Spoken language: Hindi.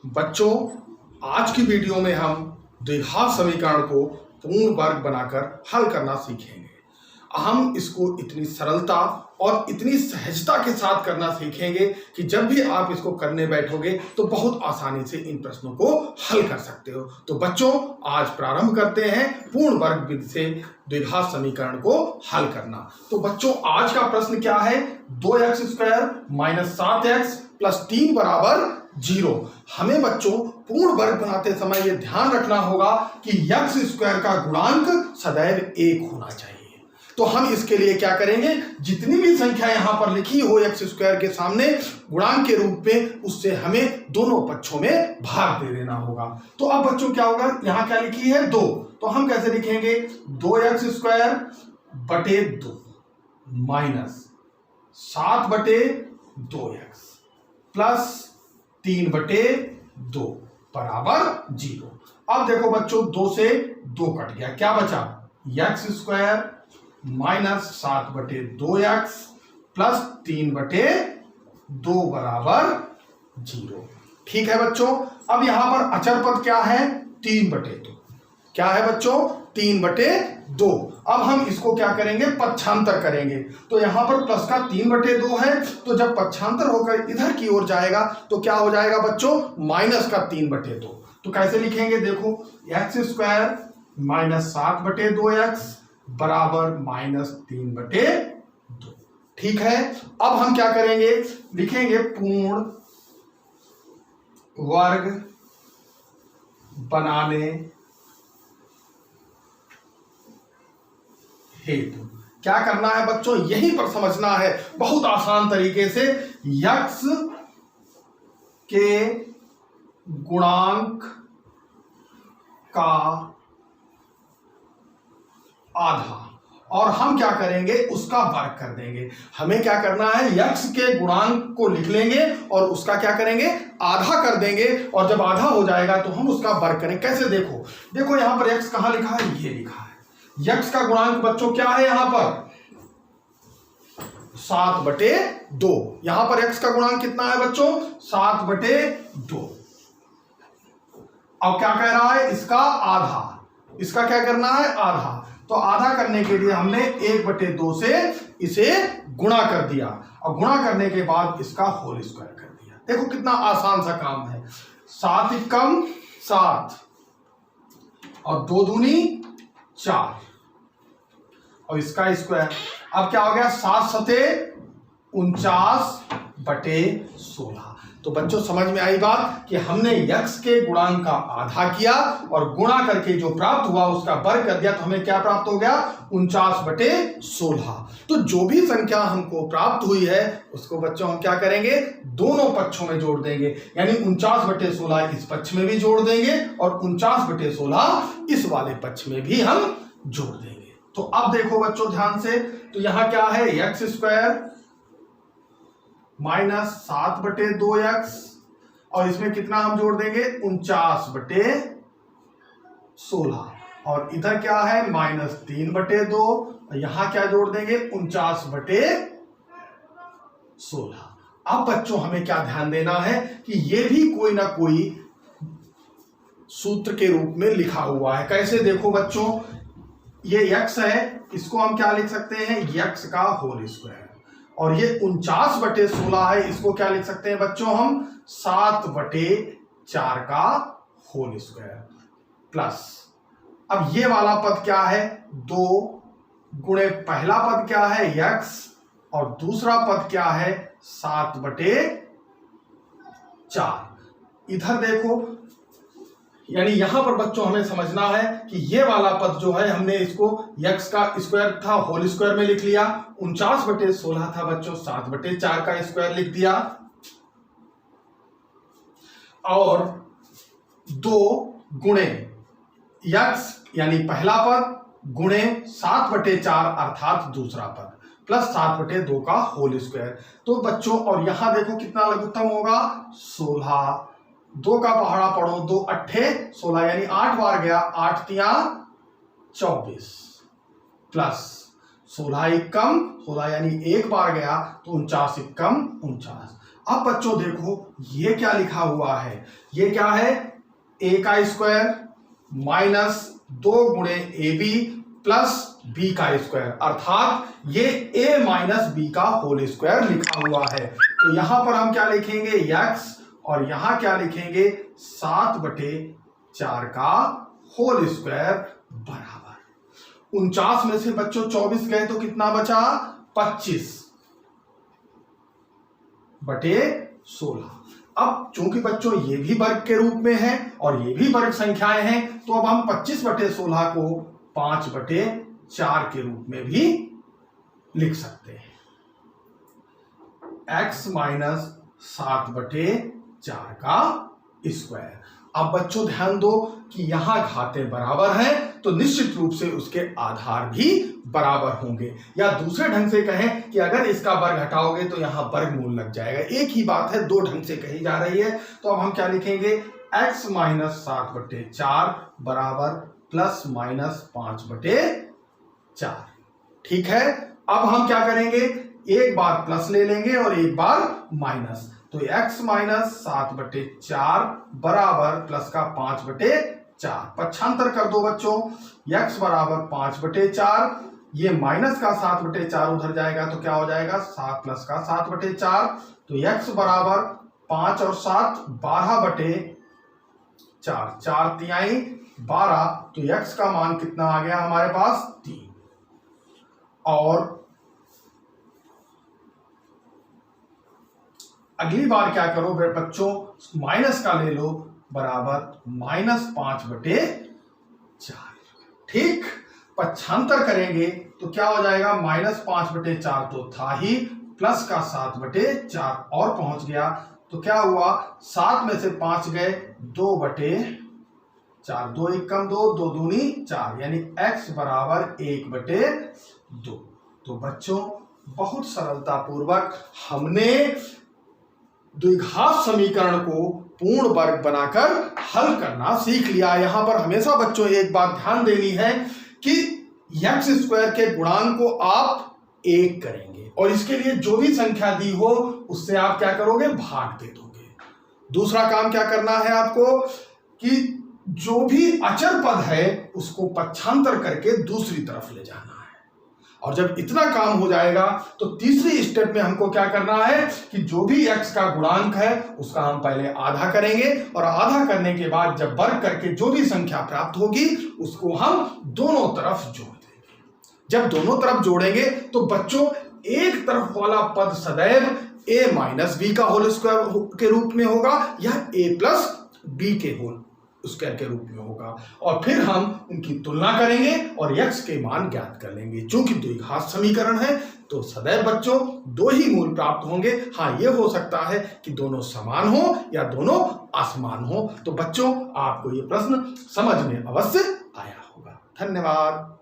बच्चों, आज की वीडियो में हम द्विघात समीकरण को पूर्ण वर्ग बनाकर हल करना सीखेंगे। हम इसको इतनी सरलता और इतनी सहजता के साथ करना सीखेंगे कि जब भी आप इसको करने बैठोगे तो बहुत आसानी से इन प्रश्नों को हल कर सकते हो। तो बच्चों, आज प्रारंभ करते हैं पूर्ण वर्ग विधि से द्विघात समीकरण को हल करना। तो बच्चों, आज का प्रश्न क्या है? 2x² - 7x + 3 = 0। हमें बच्चों पूर्ण वर्ग बनाते समय यह ध्यान रखना होगा कि x² का गुणांक सदैव 1 होना चाहिए। तो हम इसके लिए क्या करेंगे, जितनी भी संख्या यहां पर लिखी हो x² के सामने गुणांक के रूप में, उससे हमें दोनों पक्षों में भाग दे देना होगा। तो अब बच्चों क्या होगा, यहां क्या लिखी है 2, तो हम कैसे लिखेंगे 2x² बटे 2 माइनस 7/2x प्लस 3/2 बराबर 0। अब देखो बच्चों, 2 से 2 कट गया, क्या बचा x² माइनस 7/2x प्लस 3/2 बराबर 0। ठीक है बच्चों, अब यहां पर अचर पद क्या है 3/2। क्या है बच्चों 3/2। अब हम इसको क्या करेंगे, पक्षांतर करेंगे। तो यहां पर प्लस का 3/2 है, तो जब पक्षांतर होकर इधर की ओर जाएगा तो क्या हो जाएगा बच्चों, माइनस का 3/2। तो कैसे लिखेंगे, देखो x² माइनस 7/2x बराबर -3/2। ठीक है, अब हम क्या करेंगे, लिखेंगे पूर्ण वर्ग बनाने हेतु क्या करना है बच्चों, यहीं पर समझना है बहुत आसान तरीके से। x के गुणांक का आधा, और हम क्या करेंगे, उसका वर्ग कर देंगे। हमें क्या करना है, x के गुणांक को लिख लेंगे और उसका क्या करेंगे, आधा कर देंगे, और जब आधा हो जाएगा तो हम उसका वर्ग करेंगे। कैसे, देखो देखो यहां पर x कहां लिखा है, ये लिखा है। x का गुणांक बच्चों क्या है, यहां पर 7/2। यहां पर x का गुणांक कितना है बच्चों, 7/2। अब क्या कह रहा है, इसका आधा, इसका क्या करना है, आधा। तो आधा करने के लिए हमने 1/2 से इसे गुणा कर दिया, और गुणा करने के बाद इसका होल स्क्वायर कर दिया। देखो कितना आसान सा काम है। 7 × 7 और 2 दूनी 4 और इसका स्क्वायर। अब क्या हो गया, 7 × 49/16। तो बच्चों समझ में आई बात कि हमने x के गुणांक का आधा किया और गुणा करके जो प्राप्त हुआ उसका वर्ग कर दिया, तो हमें क्या प्राप्त हो गया, 49/16। तो जो भी संख्या हमको प्राप्त हुई है उसको बच्चों हम क्या करेंगे, दोनों पक्षों में जोड़ देंगे। यानी 49/16 इस पक्ष में भी जोड़ देंगे और 49/16 इस वाले पक्ष में भी हम जोड़ देंगे। तो अब देखो बच्चों ध्यान से, तो यहां क्या है, x² माइनस 7/2x, और इसमें कितना हम जोड़ देंगे, 49/16, और इधर क्या है -3/2, और यहां क्या जोड़ देंगे 49/16। अब बच्चों हमें क्या ध्यान देना है कि ये भी कोई ना कोई सूत्र के रूप में लिखा हुआ है। कैसे, देखो बच्चों, ये x है, इसको हम क्या लिख सकते हैं, x का होल स्क्वायर, और ये 49/16 है, इसको क्या लिख सकते हैं बच्चों हम, 7/4 का होल स्क्वायर प्लस, अब ये वाला पद क्या है, 2 गुणे पहला पद क्या है x, और दूसरा पद क्या है 7/4। इधर देखो, यानी यहां पर बच्चों हमें समझना है कि ये वाला पद जो है, हमने इसको x का स्क्वायर था होल स्क्वायर में लिख लिया, 49/16 था बच्चों, 7/4 का स्क्वायर लिख दिया, और 2 गुणे x यानी पहला पद गुणे 7/4 अर्थात दूसरा पद प्लस 7/2 का होल स्क्वायर। तो बच्चों, और यहां देखो कितना लघुत्तम होगा, 16, 2 का पहाड़ा पढ़ो, 2 8 16, यानी 8 बार गया, 8 × 3 = 24 प्लस 16 × 1 = 16 यानी एक बार गया तो 49 कम 49। अब बच्चों देखो ये क्या लिखा हुआ है, ये क्या है, ए का स्क्वायर माइनस 2 गुणे ए बी प्लस बी का स्क्वायर, अर्थात ये a माइनस बी का होल स्क्वायर लिखा हुआ है। तो यहां पर हम क्या लिखेंगे, x, और यहां क्या लिखेंगे 7/4 का होल स्क्वायर बराबर 49 में से बच्चों 24 गए तो कितना बचा, 25/16। अब चूंकि बच्चों ये भी वर्ग के रूप में है और ये भी वर्ग संख्याएं हैं, तो अब हम 25/16 को 5/4 के रूप में भी लिख सकते हैं। x माइनस 7/4 का स्क्वायर। अब बच्चों ध्यान दो कि यहां घातें बराबर हैं तो निश्चित रूप से उसके आधार भी बराबर होंगे, या दूसरे ढंग से कहें कि अगर इसका वर्ग हटाओगे तो यहां वर्गमूल लग जाएगा। एक ही बात है, दो ढंग से कही जा रही है। तो अब हम क्या लिखेंगे, x माइनस 7/4 बराबर प्लस माइनस 5/4। ठीक है, अब हम क्या करेंगे, एक बार प्लस ले लेंगे और एक बार माइनस। तो x माइनस 7/4 बराबर प्लस का 5/4। पक्षांतर कर दो बच्चों, x बराबर 5/4, ये माइनस का 7/4 उधर जाएगा तो क्या हो जाएगा 7 प्लस का 7/4। तो x बराबर 5 और 7 12/4, 4 तिहाई 12। तो x का मान कितना आ गया हमारे पास 3। और अगली बार क्या करो बच्चों, माइनस का ले लो, बराबर -5/4। ठीक, पक्षांतर करेंगे तो क्या हो जाएगा, -5/4 तो था ही, प्लस का 7/4 और पहुंच गया। तो क्या हुआ, 7 में से 5 गए 2/4, 2 1 कम 2, 2 दूनी 4, यानी x बराबर 1/2। तो बच्चों बहुत सरलता पूर्वक हमने द्विघात समीकरण को पूर्ण वर्ग बनाकर हल करना सीख लिया। यहां पर हमेशा बच्चों एक बात ध्यान देनी है कि x स्क्वायर के गुणांक को आप 1 करेंगे और इसके लिए जो भी संख्या दी हो उससे आप क्या करोगे, भाग दे दोगे। दूसरा काम क्या करना है आपको कि जो भी अचर पद है उसको पक्षांतर करके दूसरी तरफ ले जाना है। और जब इतना काम हो जाएगा तो तीसरी स्टेप में हमको क्या करना है कि जो भी x का गुणांक है उसका हम पहले आधा करेंगे और आधा करने के बाद जब वर्ग करके जो भी संख्या प्राप्त होगी उसको हम दोनों तरफ जोड़ देंगे। जब दोनों तरफ जोड़ेंगे तो बच्चों एक तरफ वाला पद सदैव a माइनस बी का होल स्क्वायर के रूप में होगा या a प्लस बी के होल स्क्वायर के रूप में होगा, और फिर हम उनकी तुलना करेंगे और x के मान ज्ञात कर लेंगे। चूंकि द्विघात समीकरण है तो सदैव बच्चों दो ही मूल प्राप्त होंगे। हाँ, ये हो सकता है कि दोनों समान हो या दोनों असमान हो। तो बच्चों आपको ये प्रश्न समझ में अवश्य आया होगा। धन्यवाद।